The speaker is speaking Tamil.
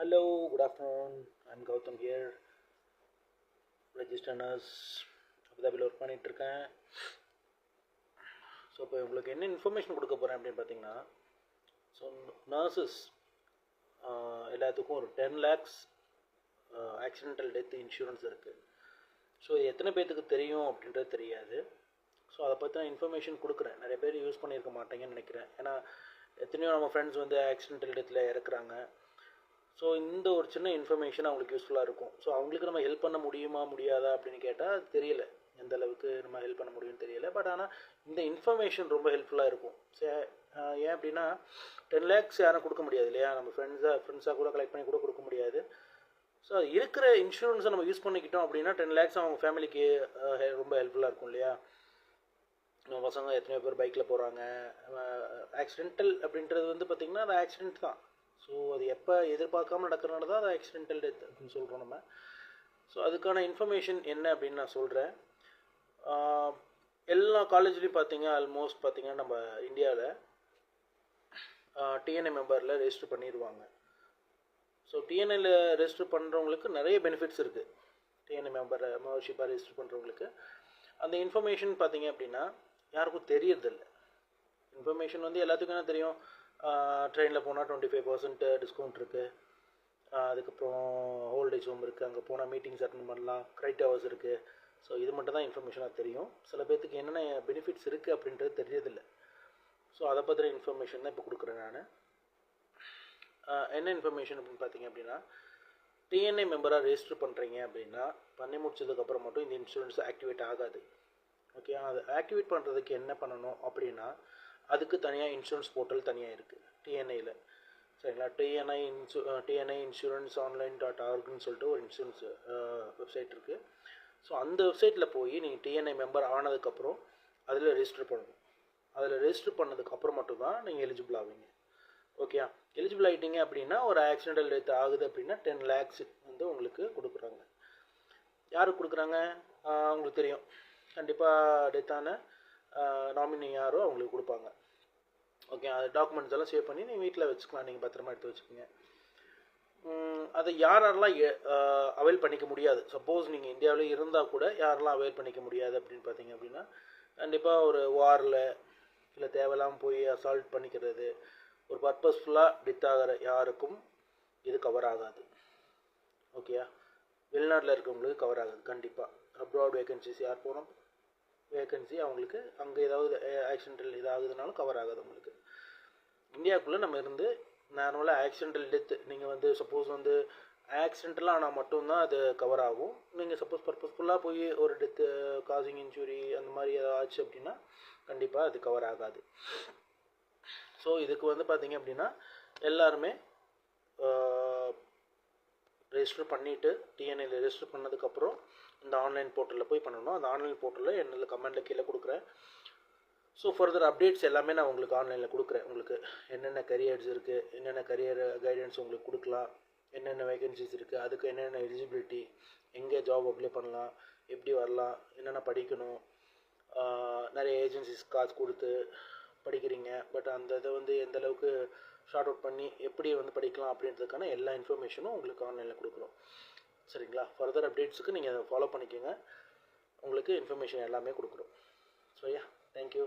Hello, good afternoon. I'm Gautam here. Registered nurse. அபுதாபியில் ஒர்க் பண்ணிகிட்ருக்கேன். ஸோ இப்போ உங்களுக்கு என்ன இன்ஃபர்மேஷன் கொடுக்க போகிறேன் அப்படின்னு பார்த்தீங்கன்னா, ஸோ நர்சஸ் எல்லாத்துக்கும் ஒரு 10 lakhs ஆக்சிடென்டல் டெத் இன்சூரன்ஸ் இருக்குது. ஸோ எத்தனை பேர்த்துக்கு தெரியும் அப்படின்றது தெரியாது. ஸோ அதை பற்றி நான் இன்ஃபர்மேஷன் கொடுக்குறேன். நிறைய பேர் யூஸ் பண்ணியிருக்க மாட்டேங்கன்னு நினைக்கிறேன். ஏன்னா எத்தனையோ நம்ம ஃப்ரெண்ட்ஸ் வந்து ஆக்சிடென்டல் டெத்தில் இறக்குறாங்க. ஸோ இந்த ஒரு சின்ன இன்ஃபர்மேஷன் அவங்களுக்கு யூஸ்ஃபுல்லாக இருக்கும். ஸோ அவங்களுக்கு நம்ம ஹெல்ப் பண்ண முடியுமா முடியாதா அப்படின்னு கேட்டால் அது தெரியல, எந்த அளவுக்கு நம்ம ஹெல்ப் பண்ண முடியும்னு தெரியல. பட் ஆனால் இந்த இன்ஃபர்மேஷன் ரொம்ப ஹெல்ப்ஃபுல்லாக இருக்கும். ஏன் அப்படின்னா 10 lakhs யாரும் கொடுக்க முடியாது இல்லையா, நம்ம ஃப்ரெண்ட்ஸாக கூட கலெக்ட் பண்ணி கூட கொடுக்க முடியாது. ஸோ இருக்கிற இன்சூரன்ஸை நம்ம யூஸ் பண்ணிக்கிட்டோம் அப்படின்னா 10 lakhs அவங்க ஃபேமிலிக்கு ரொம்ப ஹெல்ப்ஃபுல்லாக இருக்கும் இல்லையா. நம்ம பசங்க எத்தனையோ பேர் பைக்கில் போகிறாங்க. ஆக்சிடென்டல் அப்படின்றது வந்து பார்த்திங்கன்னா அது ஆக்சிடென்ட் தான். ஸோ அது எப்போ எதிர்பார்க்காம நடக்கிறனால தான் அது ஆக்சிடென்டல் டெத் அப்படின்னு சொல்கிறோம் நம்ம. ஸோ அதுக்கான இன்ஃபர்மேஷன் என்ன அப்படின்னு நான் சொல்கிறேன். எல்லா காலேஜ்லேயும் பார்த்தீங்க, ஆல்மோஸ்ட் பார்த்தீங்கன்னா நம்ம இந்தியாவில் டிஎன்ஏ மெம்பரில் ரெஜிஸ்டர் பண்ணிடுவாங்க. ஸோ டிஎன்ஏல ரெஜிஸ்டர் பண்ணுறவங்களுக்கு நிறைய பெனிஃபிட்ஸ் இருக்குது. டிஎன்ஏ மெம்பர்ஷிப்பாக ரெஜிஸ்டர் பண்ணுறவங்களுக்கு அந்த இன்ஃபர்மேஷன் பார்த்தீங்க அப்படின்னா யாருக்கும் தெரியறதில்ல. இன்ஃபர்மேஷன் வந்து எல்லாத்துக்கும் என்ன தெரியும், ட்ரெயினில் போனால் 25% டிஸ்கவுண்ட் இருக்குது, அதுக்கப்புறம் ஓல்டேஜ் ஹோம் இருக்குது, அங்கே போனால் மீட்டிங்ஸ் அட்டெண்ட் பண்ணலாம், கிரெடிட் ஹவர்ஸ் இருக்குது. ஸோ இது மட்டும் தான் இன்ஃபர்மேஷனாக தெரியும். சில பேர்த்துக்கு என்னென்ன பெனிஃபிட்ஸ் இருக்குது அப்படின்றது தெரியறதில்லை. ஸோ அதை பற்றின இன்ஃபர்மேஷன் தான் இப்போ கொடுக்குறேன் நான். என்ன இன்ஃபர்மேஷன் அப்படின்னு பார்த்தீங்க அப்படின்னா, டிஎன்ஏ மெம்பராக ரெஜிஸ்டர் பண்ணுறீங்க அப்படின்னா பண்ணி முடிச்சதுக்கப்புறம் மட்டும் இந்த இன்சூரன்ஸ் ஆக்டிவேட் ஆகாது. ஓகே, அதை ஆக்டிவேட் பண்ணுறதுக்கு என்ன பண்ணணும் அப்படின்னா, அதுக்கு தனியாக இன்சூரன்ஸ் போர்ட்டல் தனியாக இருக்குது டிஎன்ஐயில். சரிங்களா, டிஎன்ஐ இன்சூரன்ஸ் ஆன்லைன்.orgன்னு சொல்லிட்டு ஒரு இன்சூரன்ஸ் வெப்சைட் இருக்குது. ஸோ அந்த வெப்சைட்டில் போய் நீங்கள் டிஎன்ஐ மெம்பர் ஆனதுக்கப்புறம் அதில் ரெஜிஸ்டர் பண்ணணும். அதில் ரெஜிஸ்டர் பண்ணதுக்கப்புறம் மட்டும்தான் நீங்கள் எலிஜிபிள் ஆவீங்க. ஓகே, எலிஜிபிள் ஆகிட்டீங்க அப்படின்னா ஒரு ஆக்சிடென்டல் டெத் ஆகுது அப்படின்னா 10 lakhs வந்து உங்களுக்கு கொடுக்குறாங்க. யாருக்கு கொடுக்குறாங்க உங்களுக்கு தெரியும். கண்டிப்பாக டெத்தான நாமினி யாரோ அவங்களுக்கு கொடுப்பாங்க. ஓகே, அது டாக்குமெண்ட்ஸ் எல்லாம் சேவ் பண்ணி நீங்கள் வீட்டில் வச்சுக்கலாம், நீங்கள் பத்திரமா எடுத்து வச்சுக்கோங்க. அதை யாரெல்லாம் அவைல் பண்ணிக்க முடியாது, சப்போஸ் நீங்கள் இந்தியாவில் இருந்தால் கூட யாரெல்லாம் அவைல் பண்ணிக்க முடியாது அப்படின்னு பார்த்தீங்க அப்படின்னா, கண்டிப்பாக ஒரு வாரில் இல்லை தேவையில்லாமல் போய் அசால்ட் பண்ணிக்கிறது, ஒரு பர்பஸ்ஃபுல்லாக டெத் ஆகிற யாருக்கும் இது கவர் ஆகாது. ஓகேயா, வெளிநாட்டில் இருக்கவங்களுக்கு கவர் ஆகாது. கண்டிப்பாக அப்ராட் வேகன்சிஸ் யார் போனோம் வேகன்சி அவங்களுக்கு அங்கே ஏதாவது ஆக்சிடென்டல் இதாகுதுனாலும் கவர் ஆகாது உங்களுக்கு. இந்தியாவுக்குள்ளே நம்ம இருந்து நார்மலாக ஆக்சிடென்டல் டெத் நீங்கள் வந்து சப்போஸ் வந்து ஆக்சிடென்டலாக ஆனால் மட்டும்தான் அது கவர் ஆகும். நீங்கள் சப்போஸ் பர்பஸ்ஃபுல்லாக போய் ஒரு டெத்து காசிங் இன்ஜுரி அந்த மாதிரி ஏதாவது ஆச்சு அப்படின்னா கண்டிப்பாக அது கவர் ஆகாது. ஸோ இதுக்கு வந்து பார்த்தீங்க அப்படின்னா எல்லாருமே ரெஜிஸ்டர் பண்ணிவிட்டு டிஎன்ஏல ரெஜிஸ்டர் பண்ணதுக்கப்புறம் இந்த ஆன்லைன் போர்ட்டலில் போய் பண்ணணும். அந்த ஆன்லைன் போர்ட்டலில் என்னோட கமெண்டில் கீழே கொடுக்குறேன். ஸோ ஃபர்தர் அப்டேட்ஸ் எல்லாமே நான் உங்களுக்கு ஆன்லைனில் கொடுக்குறேன். உங்களுக்கு என்னென்ன கரியர்ஸ் இருக்குது, என்னென்ன கரியர் கைடன்ஸ் உங்களுக்கு கொடுக்கலாம், என்னென்ன வேகன்சிஸ் இருக்குது, அதுக்கு என்னென்ன எலிஜிபிலிட்டி, எங்கே ஜாப் அப்ளை பண்ணலாம், எப்படி வரலாம், என்னென்ன படிக்கணும், நிறைய ஏஜென்சிஸ் காசு கொடுத்து படிக்கிறீங்க, பட் அந்த இதை வந்து எந்த அளவுக்கு ஷார்ட் அவுட் பண்ணி எப்படி வந்து படிக்கலாம் அப்படின்றதுக்கான எல்லா இன்ஃபர்மேஷனும் உங்களுக்கு ஆன்லைனில் கொடுக்குறோம். சரிங்களா, ஃபர்தர் அப்டேட்ஸுக்கு நீங்கள் அதை ஃபாலோ பண்ணிக்கோங்க. உங்களுக்கு இன்ஃபர்மேஷன் எல்லாமே கொடுக்குறோம். So yeah, thank you.